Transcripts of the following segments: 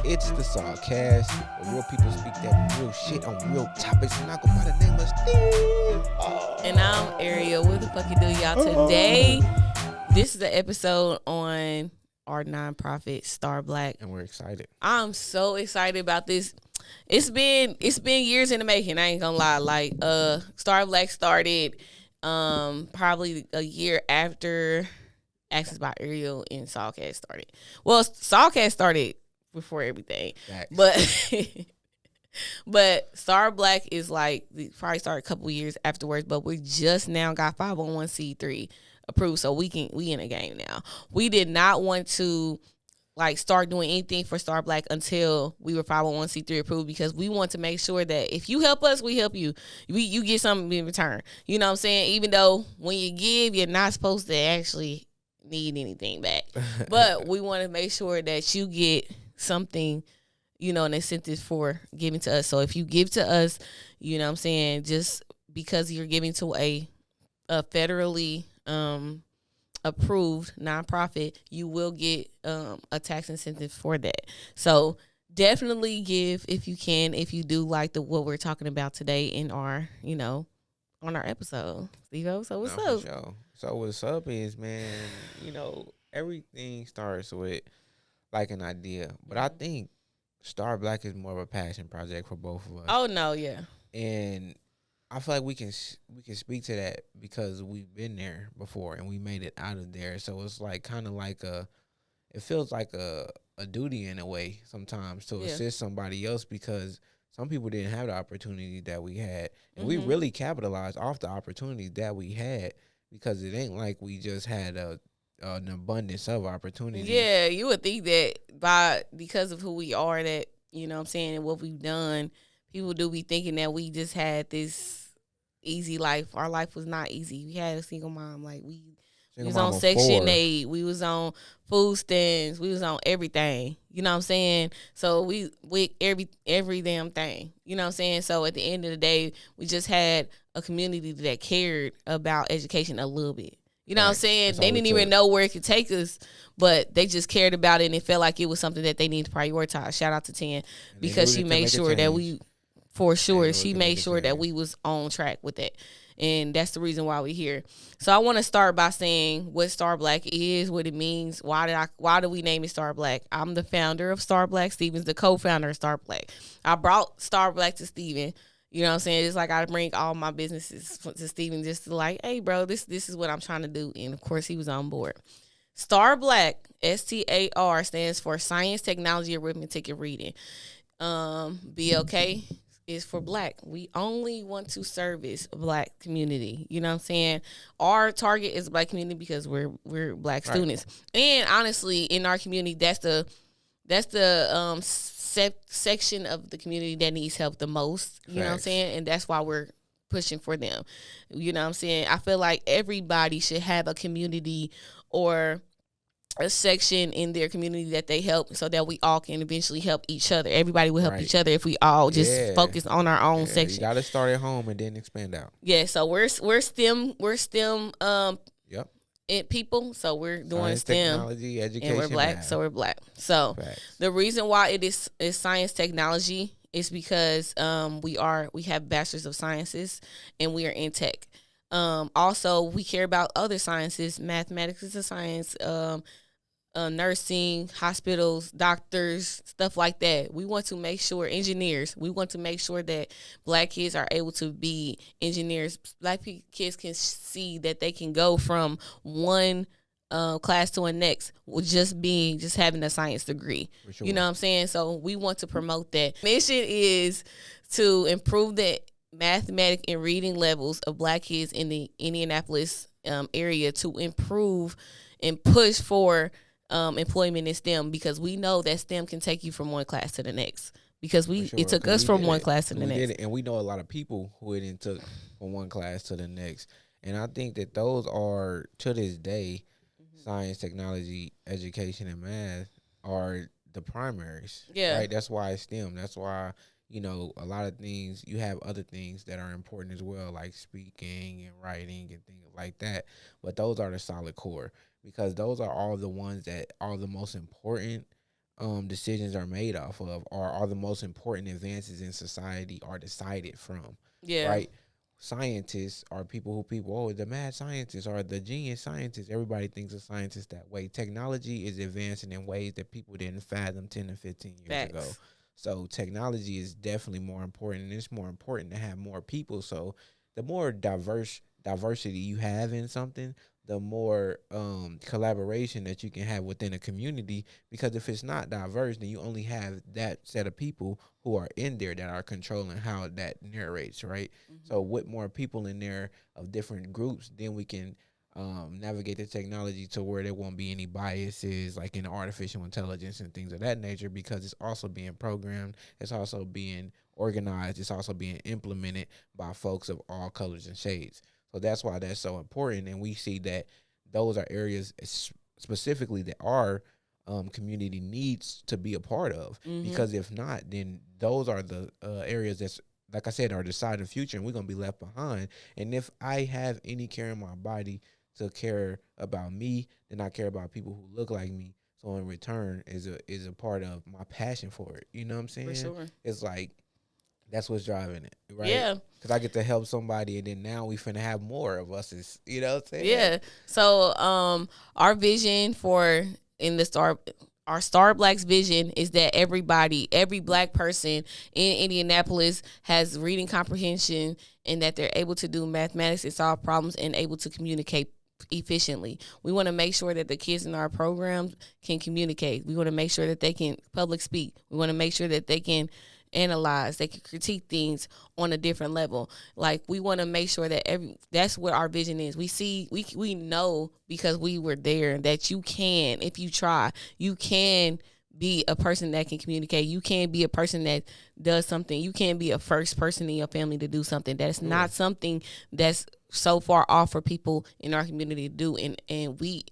It's the SawCast, where real people speak that real shit on real topics. And I go by the name of Steve. And I'm Ariel. What the fuck you do, y'all? Today, this is the episode on our nonprofit Starblk. And we're excited. I'm so excited about this. It's been years in the making. I ain't gonna lie. Like Starblk started probably a year after Access by Ariel and SawCast started. Well, SawCast started before everything, Facts. but Starblk is like probably started a couple years afterwards. But we just now got 501c3 approved, so we in a game now. We did not want to like start doing anything for Starblk until we were 501c3 approved, because we want to make sure that if you help us, we help you. You get something in return. You know what I'm saying? Even though when you give, you're not supposed to actually need anything back. But we want to make sure that you get something, an incentive for giving to us. So if you give to us, you know what I'm saying, just because you're giving to a federally approved nonprofit, you will get a tax incentive for that. So definitely give if you can, if you do like what we're talking about today in our, on our episode. Steve-O, so what's up? Sure. So what's up is, man, everything starts with like an idea. But I think Starblk is more of a passion project for both of us. Oh no, yeah. And I feel like we can speak to that because we've been there before and we made it out of there. So it's like kind of like it feels like a duty in a way sometimes to assist somebody else, because some people didn't have the opportunity that we had. And we really capitalized off the opportunities that we had, because it ain't like we just had an abundance of opportunities. Yeah, you would think that because of who we are, that, you know what I'm saying, and what we've done, people do be thinking that we just had this easy life. Our life was not easy. We had a single mom. Like we was on Section 8. We was on food stamps. We was on everything. You know what I'm saying? So we every damn thing. You know what I'm saying? So at the end of the day, we just had a community that cared about education a little bit. You know what I'm saying? They didn't even know where it could take us, but they just cared about it, and it felt like it was something that they needed to prioritize. Shout out to 10, because she made sure that we, for sure, she made sure that we was on track with that. And that's the reason why we're here. So I want to start by saying what Starblk is, what it means. Why do we name it Starblk? I'm the founder of Starblk. Steven's the co-founder of Starblk. I brought Starblk to Steven. You know what I'm saying? It's like I bring all my businesses to Steven just to like, hey, bro, this is what I'm trying to do. And, of course, he was on board. Starblk, STAR, stands for Science, Technology, Arithmetic, and Reading. BLK is for Black. We only want to service a Black community. You know what I'm saying? Our target is a Black community because we're Black students. And, honestly, in our community, that's the section of the community that needs help the most. You know what I'm saying? And that's why we're pushing for them. You know what I'm saying? I feel like everybody should have a community or a section in their community that they help, so that we all can eventually help each other. Everybody will help each other if we all just focus on our own section. You got to start at home and then expand out. Yeah, so we're STEM people, so we're doing science, STEM, technology, education, and we're Black, math. so we're Black. So the reason why it is science technology is because we have bachelors of sciences and we are in tech. Also, we care about other sciences. Mathematics is a science. Nursing, hospitals, doctors, stuff like that. We want to make sure engineers. We want to make sure that Black kids are able to be engineers. Black kids can see that they can go from one class to the next with just having a science degree. Sure. You know what I'm saying? So we want to promote that. Mission is to improve the mathematic and reading levels of Black kids in the Indianapolis area, to improve and push for employment in STEM, because we know that STEM can take you from one class to the next, because it took us from one class to the next. And we know a lot of people who it took from one class to the next. And I think that those are, to this day, science, technology, education, and math are the primaries. Yeah. Right? That's why it's STEM. That's why, a lot of things, you have other things that are important as well, like speaking and writing and things like that. But those are the solid core, because those are all the ones that are the most important decisions are made off of, or are the most important advances in society are decided from, Yeah. right? Scientists are people, oh, the mad scientists or the genius scientists. Everybody thinks of scientists that way. Technology is advancing in ways that people didn't fathom 10 to 15 years ago. Facts. So technology is definitely more important, and it's more important to have more people. So the more diversity you have in something, the more collaboration that you can have within a community. Because if it's not diverse, then you only have that set of people who are in there that are controlling how that narrates, right? So Hmm. with more people in there of different groups, then we can navigate the technology to where there won't be any biases like in artificial intelligence and things of that nature, because it's also being programmed, it's also being organized, it's also being implemented by folks of all colors and shades. So that's why that's so important. And we see that those are areas specifically that our community needs to be a part of. Hmm. Because if not, then those are the areas that's, like I said, are deciding future, and we're gonna be left behind. And if I have any care in my body to care about me, then I care about people who look like me. So in return is a part of my passion for it. You know what I'm For saying? sure. It's like that's what's driving it, right? Yeah. Because I get to help somebody, and then now we finna have more of us. Is, you know what I'm saying? Yeah. So our vision for in the star our Starblk's vision is that everybody, every black person in Indianapolis has reading comprehension, and that they're able to do mathematics and solve problems and able to communicate efficiently. We want to make sure that the kids in our programs can communicate. We want to make sure that they can public speak. We want to make sure that they can analyze, they can critique things on a different level. Like, we want to make sure that that's what our vision is. We know, because we were there, that you can, if you try, you can be a person that can communicate. You can be a person that does something. You can be a first person in your family to do something. That's Sure. not something that's so far off for people in our community to do. And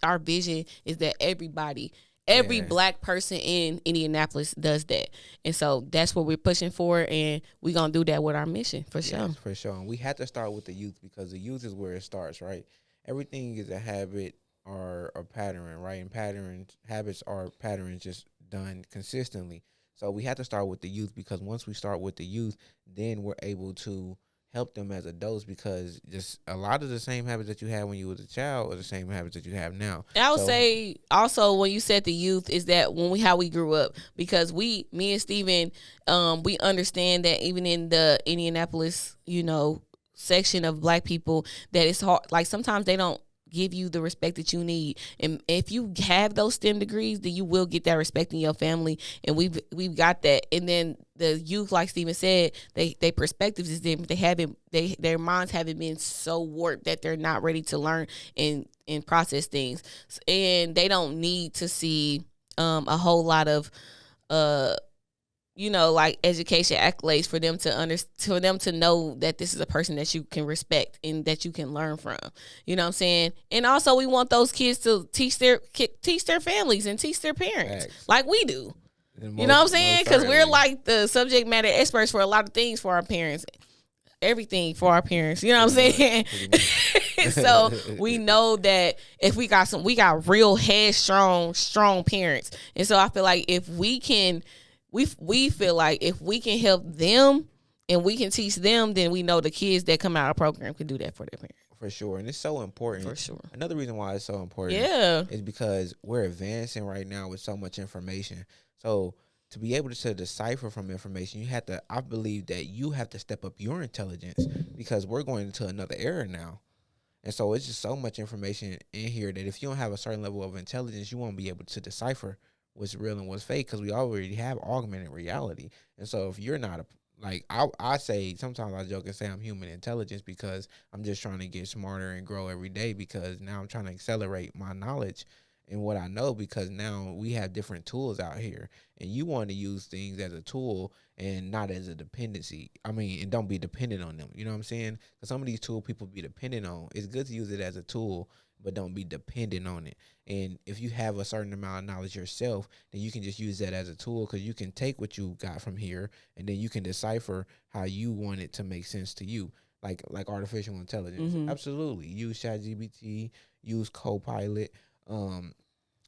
our vision is that every Yeah. black person in Indianapolis does that. And so that's what we're pushing for, and we're going to do that with our mission, for sure. Yes, for sure. And we have to start with the youth, because the youth is where it starts, right? Everything is a habit or a pattern, right? And habits are patterns just done consistently. So we have to start with the youth, because once we start with the youth, then we're able to help them as adults, because just a lot of the same habits that you had when you was a child are the same habits that you have now. And I would So say also, when you said the youth, is that when how we grew up, because me and Steven, we understand that even in the Indianapolis, section of black people, that it's hard. Like, sometimes they don't give you the respect that you need, and if you have those STEM degrees, then you will get that respect in your family, and we've got that. And then the youth, like Steven said, they perspectives is different. Their minds haven't been so warped that they're not ready to learn and process things, and they don't need to see a whole lot of uh like education accolades for them for them to know that this is a person that you can respect and that you can learn from. You know what I'm saying? And also, we want those kids to teach their families and teach their parents facts. like we do. And You know what I'm most saying? Because we're certainly. like the subject matter experts for a lot of things for our parents. Everything for our parents. You know what I'm saying? Pretty much. So we know that if we got real headstrong, strong parents. And so I feel like if we can, we feel like if we can help them and we can teach them, then we know the kids that come out of our program can do that for their parents. For sure. And it's so For important. sure. Another reason why it's so important Yeah. is because we're advancing right now with so much information. So to be able to decipher from information, I believe that you have to step up your intelligence, because we're going into another era now. And so it's just so much information in here that if you don't have a certain level of intelligence, you won't be able to decipher what's real and what's fake, because we already have augmented reality. And so if you're not I say, sometimes I joke and say I'm human intelligence, because I'm just trying to get smarter and grow every day, because now I'm trying to accelerate my knowledge and what I know, because now we have different tools out here, and you want to use things as a tool and not as a dependency. I mean, and don't be dependent on them. You know what I'm saying? Because some of these tools people be dependent on. It's good to use it as a tool, but don't be dependent on it. And if you have a certain amount of knowledge yourself, then you can just use that as a tool, because you can take what you got from here, and then you can decipher how you want it to make sense to you. Like artificial intelligence. Mm-hmm. Absolutely. Use ChatGPT, use Copilot,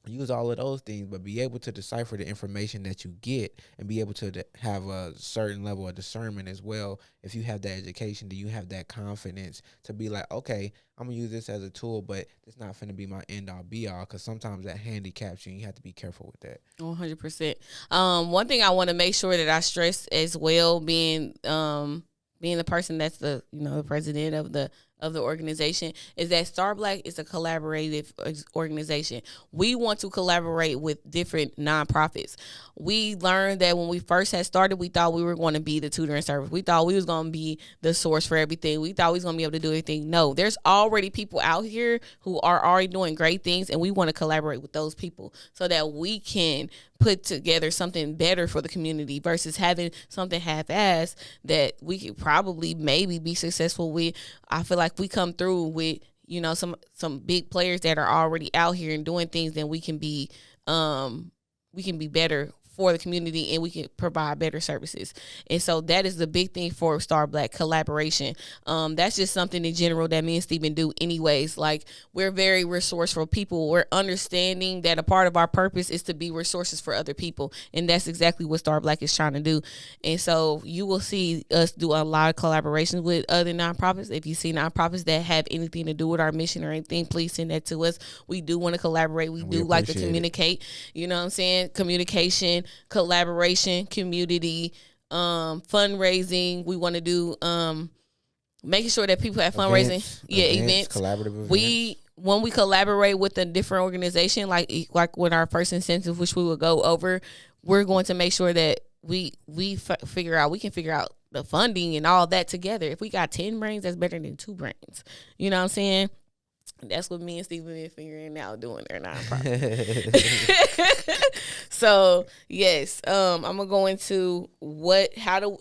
use all of those things, but be able to decipher the information that you get and be able to have a certain level of discernment as well. If you have that education, do you have that confidence to be like, okay, I'm gonna use this as a tool, but it's not finna be my end all be all, because sometimes that handicaps you and you have to be careful with that. 100%. One thing I want to make sure that I stress as well, being the person that's the president of the organization, is that Starblk is a collaborative organization. We want to collaborate with different nonprofits. We learned that when we first had started, we thought we were going to be the tutoring service. We thought we was going to be the source for everything. We thought we was going to be able to do everything. No, there's already people out here who are already doing great things, and we want to collaborate with those people so that we can put together something better for the community versus having something half-assed that we could probably maybe be successful with. I feel like we come through with some big players that are already out here and doing things, then we can be better for the community and we can provide better services. And so that is the big thing for Starblk, collaboration. That's just something in general that me and Steven do anyways. Like, we're very resourceful people. We're understanding that a part of our purpose is to be resources for other people. And that's exactly what Starblk is trying to do. And so you will see us do a lot of collaborations with other nonprofits. If you see nonprofits that have anything to do with our mission or anything, please send that to us. We do want to collaborate. We do like to communicate. You know what I'm saying? Communication, collaboration, community, fundraising. We want to do making sure that people have fundraising, events, collaborative events. When we collaborate with a different organization, like with our first incentive, which we will go over, we're going to make sure that we can figure out the funding and all that together. If we got 10 brains, that's better than 2 brains. You know what I'm saying? That's what me and Steven been figuring out doing their nonprofit. So yes, I'm gonna go into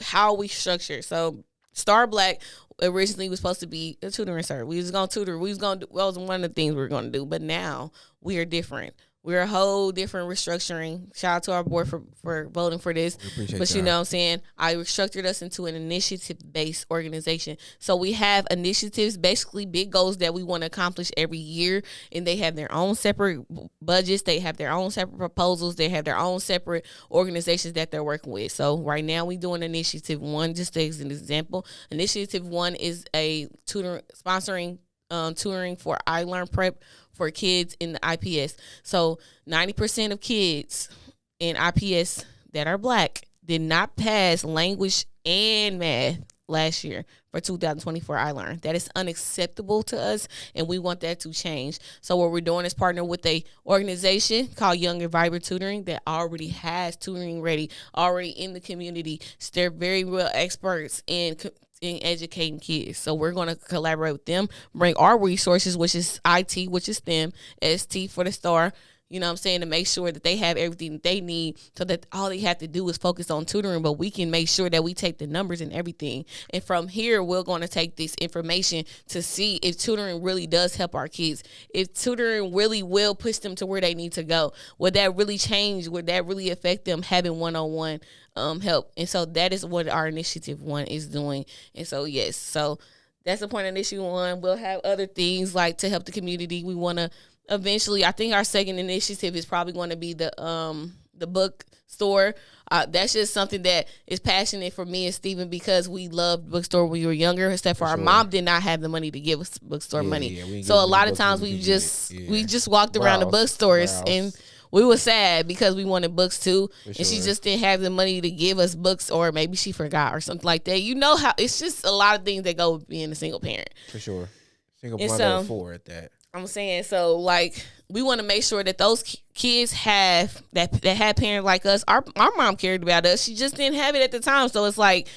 how we structure. So Starblk originally was supposed to be a tutoring service. We was gonna tutor. We was gonna do, well, was one of the things we were gonna do. But now we are different. We're a whole different restructuring. Shout out to our board for voting for this. But you know what I'm saying? I restructured us into an initiative-based organization. So we have initiatives, basically big goals that we want to accomplish every year. And they have their own separate budgets. They have their own separate proposals. They have their own separate organizations that they're working with. So right now we doing Initiative 1, just as an example. Initiative 1 is a sponsoring tutoring for iLearn Prep for kids in the IPS. So 90% of kids in IPS that are Black did not pass language and math last year for 2024 iLearn. That is unacceptable to us, and we want that to change. So what we're doing is partner with a organization called Young and Vibrant Tutoring that already has tutoring ready, already in the community. So they're very real experts in educating kids. So we're going to collaborate with them, bring our resources, which is IT, which is STEM, ST for the STAR, you know what I'm saying, to make sure that they have everything that they need so that all they have to do is focus on tutoring, but we can make sure that we take the numbers and everything. And from here, we're going to take this information to see if tutoring really does help our kids, if tutoring really will push them to where they need to go. Would that really change? Would that really affect them having one-on-one help? And so that is what our Initiative 1 is doing. And so, yes, so that's the point of Initiative 1. We'll have other things like to help the community. We want to eventually, I think our second initiative is probably going to be the bookstore. That's just something that is passionate for me and Steven because we loved bookstore when we were younger, except for our mom did not have the money to give us bookstore money. So a lot of times we just walked around the bookstores and we were sad because we wanted books too, and she just didn't have the money to give us books, or maybe she forgot or something like that. You know how it's just a lot of things that go with being a single parent. For sure. Single mother of 4 at that. I'm saying, so like we want to make sure that those kids have that had parents like us. Our mom cared about us. She just didn't have it at the time. So it's like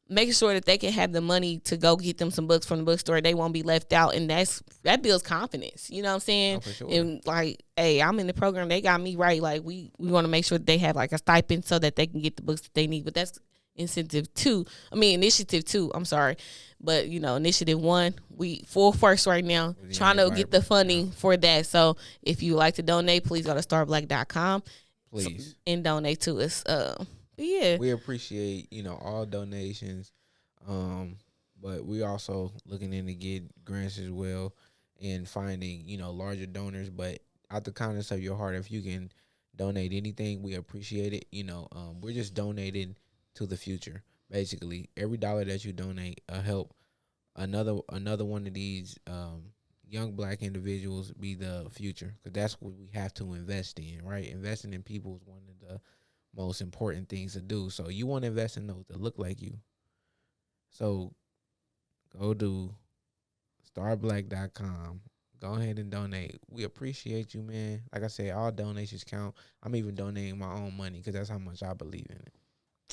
making sure that they can have the money to go get them some books from the bookstore. They won't be left out, and that builds confidence. You know what I'm saying? For sure. And like, hey, I'm in the program. They got me right. Like we want to make sure that they have like a stipend so that they can get the books that they need. But that's Initiative 2. I'm sorry. But, Initiative 1, we full force right now, trying to get the funding for that. So if you would like to donate, please go to starblk.com. Please. And donate to us. But yeah. We appreciate, all donations. But we also looking into get grants as well and finding, larger donors. But out the kindness of your heart, if you can donate anything, we appreciate it. We're just donating to the future. Basically, every dollar that you donate help another one of these young black individuals be the future, because that's what we have to invest in, right? Investing in people is one of the most important things to do. So you want to invest in those that look like you. So go to starblk.com. Go ahead and donate. We appreciate you, man. Like I said, all donations count. I'm even donating my own money because that's how much I believe in it.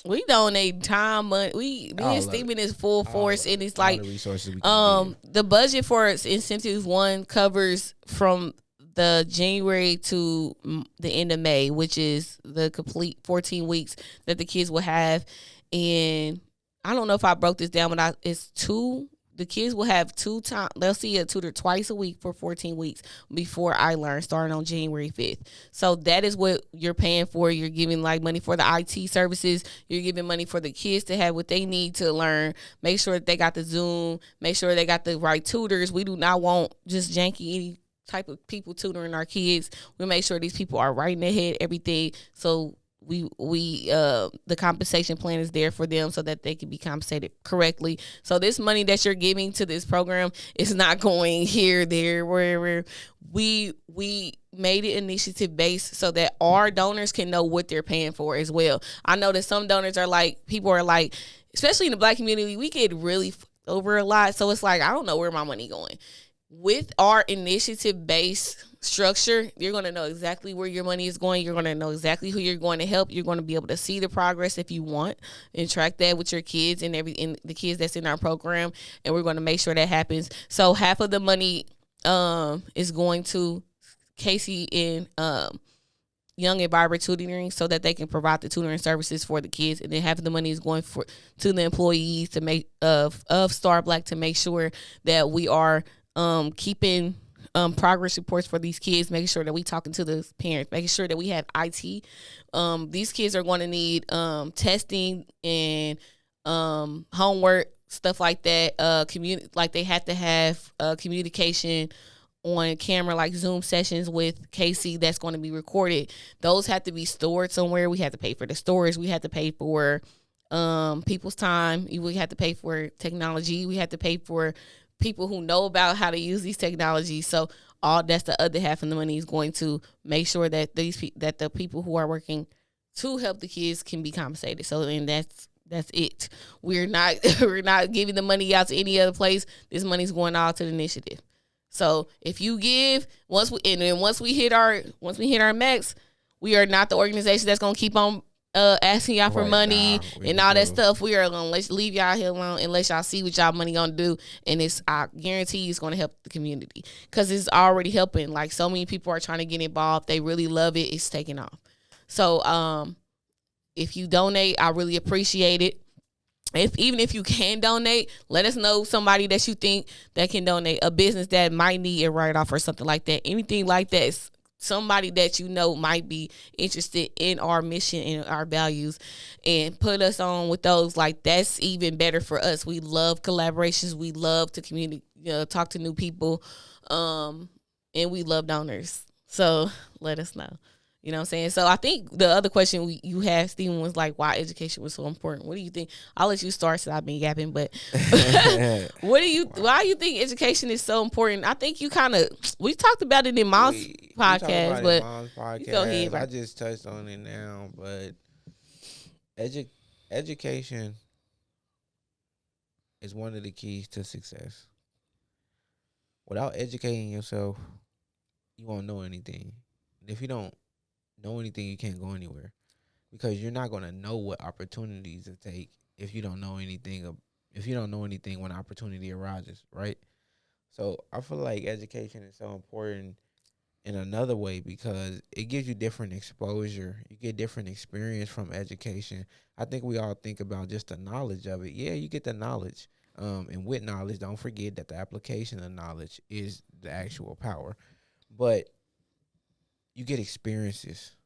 We donate time, money. Me and All of it. Steven is full All force, of and it. it's All like the resources we can give. the budget for incentives one covers from the January to the end of May, which is the complete 14 weeks that the kids will have. And I don't know if I broke this down, but it's two. The kids will have 2 times. They'll see a tutor twice a week for 14 weeks before I learn, starting on January 5th. So that is what you're paying for. You're giving like money for the IT services. You're giving money for the kids to have what they need to learn. Make sure that they got the Zoom. Make sure they got the right tutors. We do not want just janky any type of people tutoring our kids. We make sure these people are right in their head, everything. So the compensation plan is there for them so that they can be compensated correctly. So this money that you're giving to this program is not going here, there, wherever. We made it initiative based so that our donors can know what they're paying for as well. I know that some donors are like, people are like, especially in the black community, we get really over a lot. So it's like, I don't know where my money going. With our initiative based structure, you're going to know exactly where your money is going. You're going to know exactly who you're going to help. You're going to be able to see the progress if you want and track that with your kids and the kids that's in our program. And we're going to make sure that happens. So half of the money is going to Casey and Young and Barber tutoring so that they can provide the tutoring services for the kids, and then half of the money is going to the employees to make of Starblk to make sure that we are keeping progress reports for these kids, making sure that we talking to the parents, making sure that we have IT. These kids are going to need testing and homework, stuff like that. Like they have to have communication on camera, like Zoom sessions with Casey that's going to be recorded. Those have to be stored somewhere. We have to pay for the storage. We have to pay for people's time. We have to pay for technology. We have to pay for people who know about how to use these technologies. So all that's the other half of the money is going to make sure that that the people who are working to help the kids can be compensated. So and that's it. We're not we're not giving the money out to any other place. This money's going all to the initiative. So if you give once we hit our max, we are not the organization that's gonna keep on asking y'all for money and all that stuff. We are gonna leave y'all here alone and let y'all see what y'all money gonna do. And I guarantee it's gonna help the community because it's already helping. Like so many people are trying to get involved. They really love it. It's taking off. So if you donate, I really appreciate it. Even if you can donate, let us know somebody that you think that can donate, a business that might need a write-off or something like that. Anything like that, somebody that you know might be interested in our mission and our values, and put us on with those. Like that's even better for us. We love collaborations. We love to communicate, talk to new people, and we love donors. So let us know. You know what I'm saying? So I think the other question you had, Stephen, was like, why education was so important. What do you think? I'll let you start since I've been yapping, but why do you think education is so important? I think we talked about it in Mom's podcast, but Mom's podcast. You go ahead, I just touched on it now, but education is one of the keys to success. Without educating yourself, you won't know anything. If you don't know anything, you can't go anywhere, because you're not going to know what opportunities to take if you don't know anything. If you don't know anything when opportunity arises, right? So I feel like education is so important in another way because it gives you different exposure. You get different experience from education. I think we all think about just the knowledge of it. Yeah, you get the knowledge. And with knowledge, don't forget that the application of knowledge is the actual power. But you get experiences.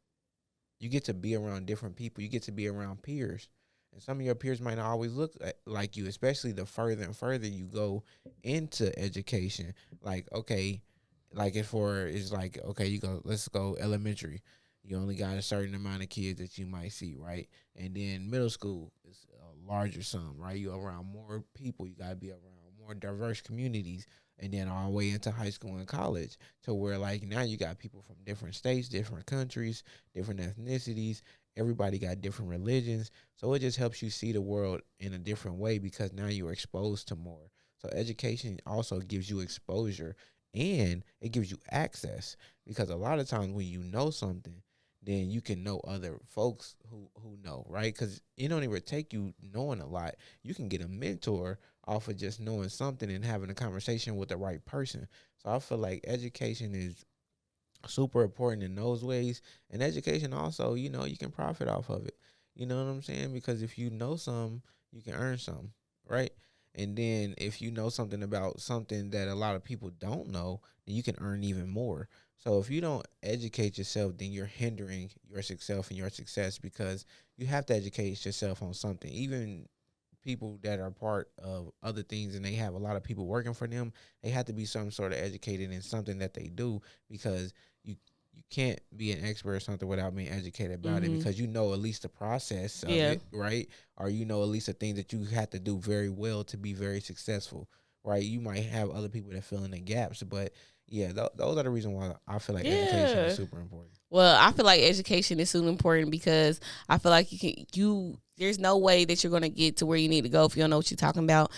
You get to be around different people. You get to be around peers. And some of your peers might not always look like you, especially the further and further you go into education. Like, okay, Like it's like, okay, let's go elementary. You only got a certain amount of kids that you might see, right? And then middle school is a larger sum, right? You around more people. You gotta be around more diverse communities, and then all the way into high school and college, to where like now you got people from different states, different countries, different ethnicities. Everybody got different religions, so it just helps you see the world in a different way because now you're exposed to more. So education also gives you exposure and it gives you access, because a lot of times when you know something, then you can know other folks who know, right? Because it don't even take you knowing a lot. You can get a mentor off of just knowing something and having a conversation with the right person. So I feel like education is super important in those ways. And education also, you can profit off of it. You know what I'm saying? Because if you know something, you can earn something, right? And then if you know something about something that a lot of people don't know, then you can earn even more. So if you don't educate yourself, then you're hindering your success and your success, because you have to educate yourself on something. Even people that are part of other things and they have a lot of people working for them, they have to be some sort of educated in something that they do, because you can't be an expert or something without being educated about it, because you know at least the process of Yeah. it, right? Or you know at least the things that you have to do very well to be very successful, right? You might have other people that fill in the gaps, but yeah, those are the reasons why I feel like education is Yeah. super important. Well, I feel like education is super important because I feel like there's no way that you're gonna get to where you need to go if you don't know what you're talking about.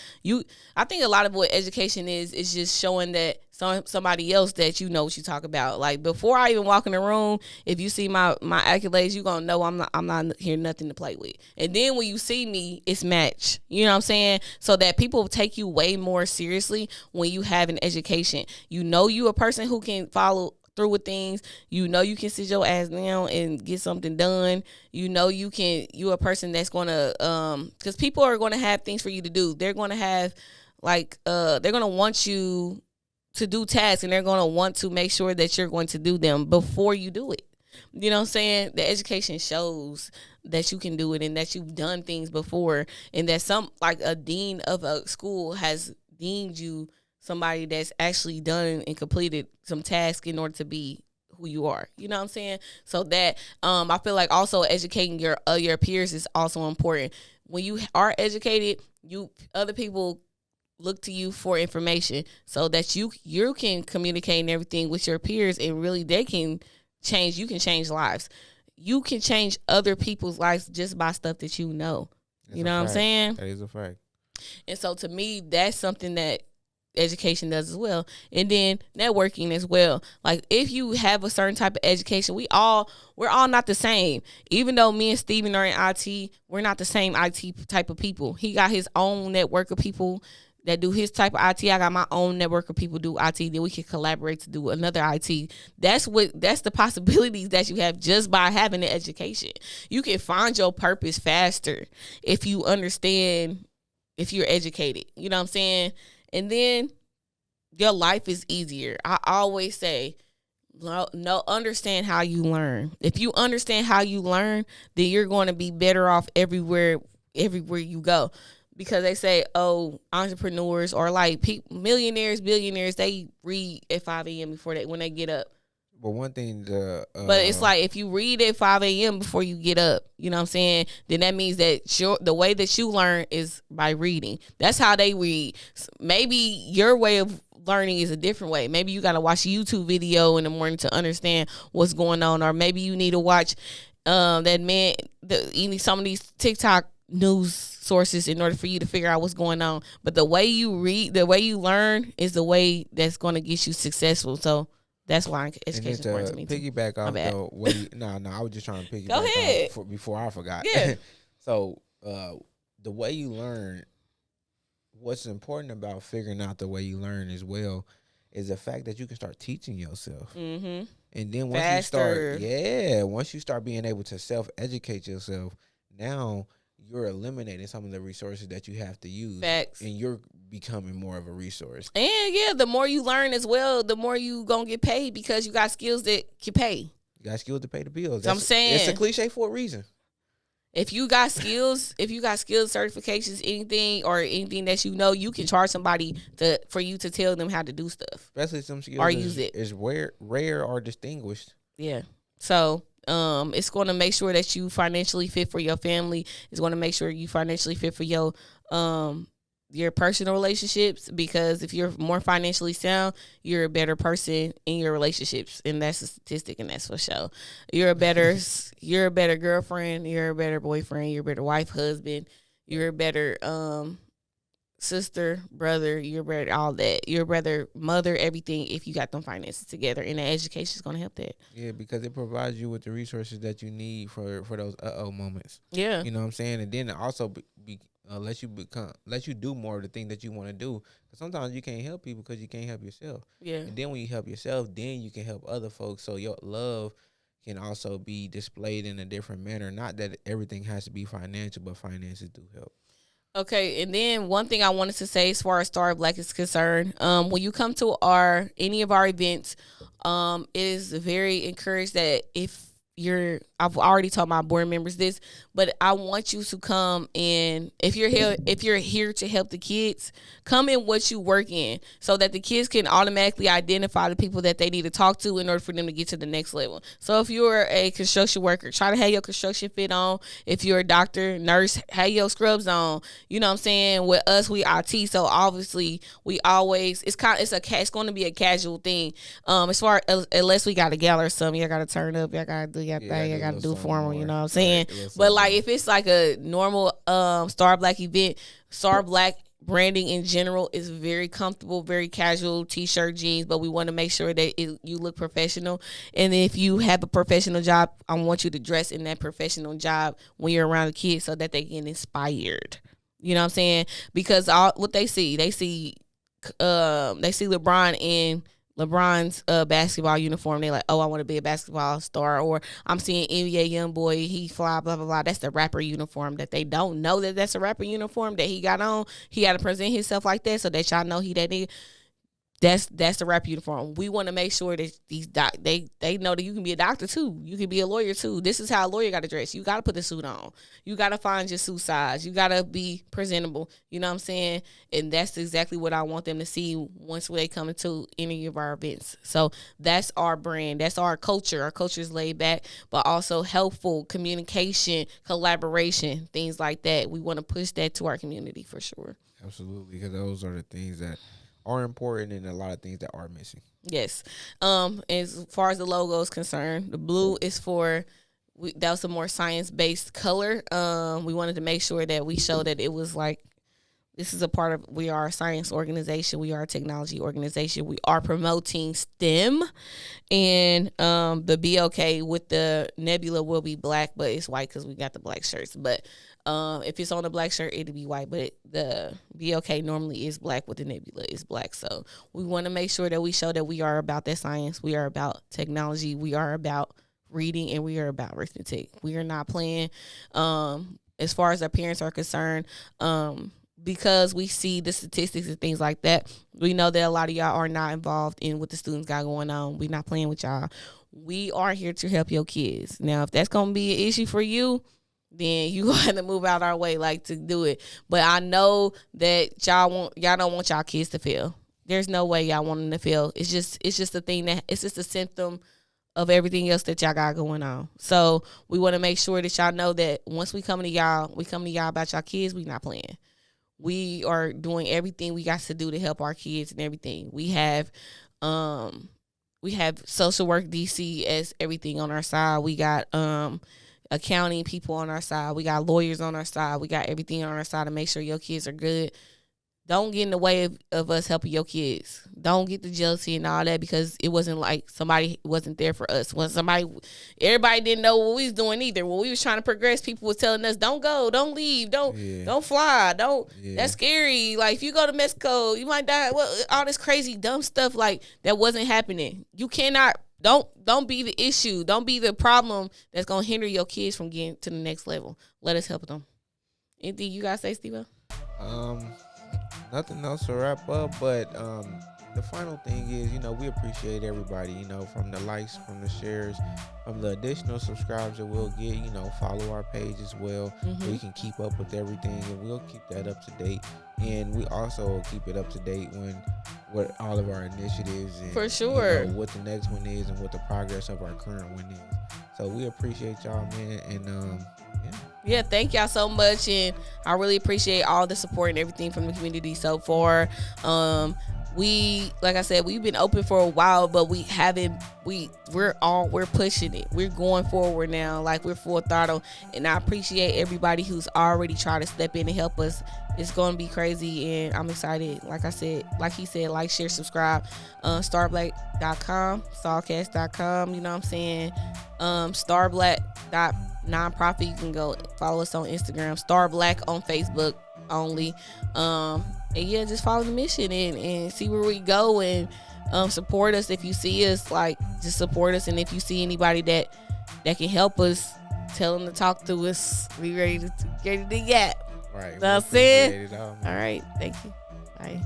I think a lot of what education is just showing that somebody else that you know what you talk about. Like before I even walk in the room, if you see my accolades, you gonna know I'm not here nothing to play with. And then when you see me, it's match. You know what I'm saying? So that people take you way more seriously when you have an education. You know you a person who can follow through with things. You know you can sit your ass down and get something done. You know you a person that's gonna because people are gonna have things for you to do. They're gonna have they're gonna want you to do tasks, and they're gonna want to make sure that you're going to do them before you do it. You know what I'm saying? The education shows that you can do it and that you've done things before, and that some like a dean of a school has deemed you somebody that's actually done and completed some tasks in order to be who you are. You know what I'm saying? So that I feel like also educating your peers is also important. When you are educated, other people look to you for information so that you can communicate and everything with your peers, and really they can change. You can change lives. You can change other people's lives just by stuff that you know. That's you know a what I'm fact. saying? That is a fact. And so to me, that's something that education does as well. And then networking as well. Like if you have a certain type of education, we're all not the same. Even though me and Steven are in IT, we're not the same IT type of people. He got his own network of people that do his type of IT. I got my own network of people do IT. Then we can collaborate to do another IT. That's the possibilities that you have just by having the education. You can find your purpose faster if you understand, if you're educated. You know what I'm saying? And then your life is easier. I always say, understand how you learn. If you understand how you learn, then you're going to be better off everywhere you go. Because they say, oh, entrepreneurs or like millionaires, billionaires, they read at 5 a.m. when they get up. But one thing, but it's like if you read at 5 a.m. before you get up, you know what I'm saying? Then that means that the way that you learn is by reading. That's how they read. Maybe your way of learning is a different way. Maybe you got to watch a YouTube video in the morning to understand what's going on, or maybe you need to watch some of these TikTok news sources in order for you to figure out what's going on. But the way you read, the way you learn is the way that's going to get you successful. So that's why education is important to me. Piggyback off the way, I was just trying to piggyback Go ahead. off before I forgot. Yeah. So the way you learn, what's important about figuring out the way you learn as well is the fact that you can start teaching yourself. Mm-hmm. And then Faster. once you start being able to self-educate yourself, now you're eliminating some of the resources that you have to use. Facts. And you're becoming more of a resource. And the more you learn as well, the more you gonna get paid, because you got skills that can pay. You got skills to pay the bills. So I'm saying it's a cliche for a reason. If you got skills, certifications, anything that you know, you can charge somebody for you to tell them how to do stuff. Especially some or skills use it. is rare or distinguished. Yeah. So it's going to make sure that you financially fit for your family. It's going to make sure you financially fit for your personal relationships, because if you're more financially sound, you're a better person in your relationships, and that's a statistic, and that's for sure. You're a better girlfriend, you're a better boyfriend, you're a better wife, husband, you're a better sister, brother, you're better all that. You're a better mother, everything, if you got them finances together, and the education is going to help that. Yeah, because it provides you with the resources that you need for those moments. Yeah. You know what I'm saying? And then it also let you do more of the thing that you want to do. Because sometimes you can't help people because you can't help yourself. Yeah. And then when you help yourself, then you can help other folks. So your love can also be displayed in a different manner. Not that everything has to be financial, but finances do help. Okay, and then one thing I wanted to say as far as Starblk is concerned, when you come to any of our events, it is very encouraged that I've already told my board members this, but I want you to come in. If you're here to help the kids, come in what you work in, so that the kids can automatically identify the people that they need to talk to in order for them to get to the next level. So if you're a construction worker, try to have your construction fit on. If you're a doctor, nurse, have your scrubs on. You know what I'm saying? With us, we IT, so obviously we always it's going to be a casual thing. As far unless we got a gala or something, you gotta turn up, you gotta do your thing, you gotta do formal. You know what I'm saying? Right, but like if it's like a normal Starblk event, Starblk branding in general is very comfortable, very casual, t-shirt, jeans, but we want to make sure that you look professional. And if you have a professional job, I want you to dress in that professional job when you're around the kids, so that they get inspired. You know what I'm saying? Because what they see LeBron in LeBron's basketball uniform. They like, oh, I want to be a basketball star. Or I'm seeing NBA YoungBoy, he fly, blah, blah, blah. That's the rapper uniform. That they don't know that that's a rapper uniform that he got on. He got to present himself like that, so that y'all know he that nigga. That's the rap uniform. We want to make sure that they know that you can be a doctor too. You can be a lawyer too. This is how a lawyer got to dress. You got to put the suit on. You got to find your suit size. You got to be presentable. You know what I'm saying? And that's exactly what I want them to see once they come into any of our events. So that's our brand. That's our culture. Our culture is laid back, but also helpful communication, collaboration, things like that. We want to push that to our community for sure. Absolutely, because those are the things that are important and a lot of things that are missing. Yes. As far as the logo is concerned, the blue is that was a more science-based color. We wanted to make sure that we show that it was like, this is a part of, we are a science organization. We are a technology organization. We are promoting STEM. And the BOK with the nebula will be black, but it's white because we got the black shirts. But if it's on the black shirt, it'll be white. But the BOK normally is black, with the nebula is black. So we want to make sure that we show that we are about that science. We are about technology. We are about reading, and we are about arithmetic. We are not playing. As far as our parents are concerned, because we see the statistics and things like that, we know that a lot of y'all are not involved in what the students got going on. We're not playing with y'all. We are here to help your kids. Now, if that's going to be an issue for you, then you have to move out our way, like, to do it. But I know that y'all don't want y'all kids to fail. There's no way y'all want them to fail. It's just a thing it's just a symptom of everything else that y'all got going on. So we want to make sure that y'all know that once we come to y'all about y'all kids, we not playing. We are doing everything we got to do to help our kids and everything. We have social work DC as everything on our side. We got accounting people on our side. We got lawyers on our side. We got everything on our side to make sure your kids are good. Don't get in the way of us helping your kids. Don't get the jealousy and all that, because it wasn't like somebody wasn't there for us. Everybody didn't know what we was doing either. When we was trying to progress, people was telling us, don't go, don't leave, don't fly, that's scary. Like, if you go to Mexico, you might die. Well, all this crazy, dumb stuff, like, that wasn't happening. You cannot, don't be the issue. Don't be the problem that's going to hinder your kids from getting to the next level. Let us help them. Anything you got to say, Steve? Nothing else to wrap up, but the final thing is, we appreciate everybody, from the likes, from the shares, from the additional subscribes that we'll get. Follow our page as well, so you can keep up with everything, and we'll keep that up to date. And we also keep it up to date with all of our initiatives, and For sure. what the next one is and what the progress of our current one is. So we appreciate y'all, man, and yeah, thank y'all so much, and I really appreciate all the support and everything from the community so far. Like I said, we've been open for a while, but we're pushing it. We're going forward now, like we're full throttle, and I appreciate everybody who's already tried to step in and help us. It's going to be crazy, and I'm excited. Like I said, like he said, like, share, subscribe. Starblk.com, SawCast.com, you know what I'm saying? Starblk.nonprofit. You can go follow us on Instagram. Starblk on Facebook only. And yeah, just follow the mission and see where we go, and support us. If you see us, like, just support us. And if you see anybody that can help us, tell them to talk to us. We ready to get. right. That's it. All right. Thank you. Bye.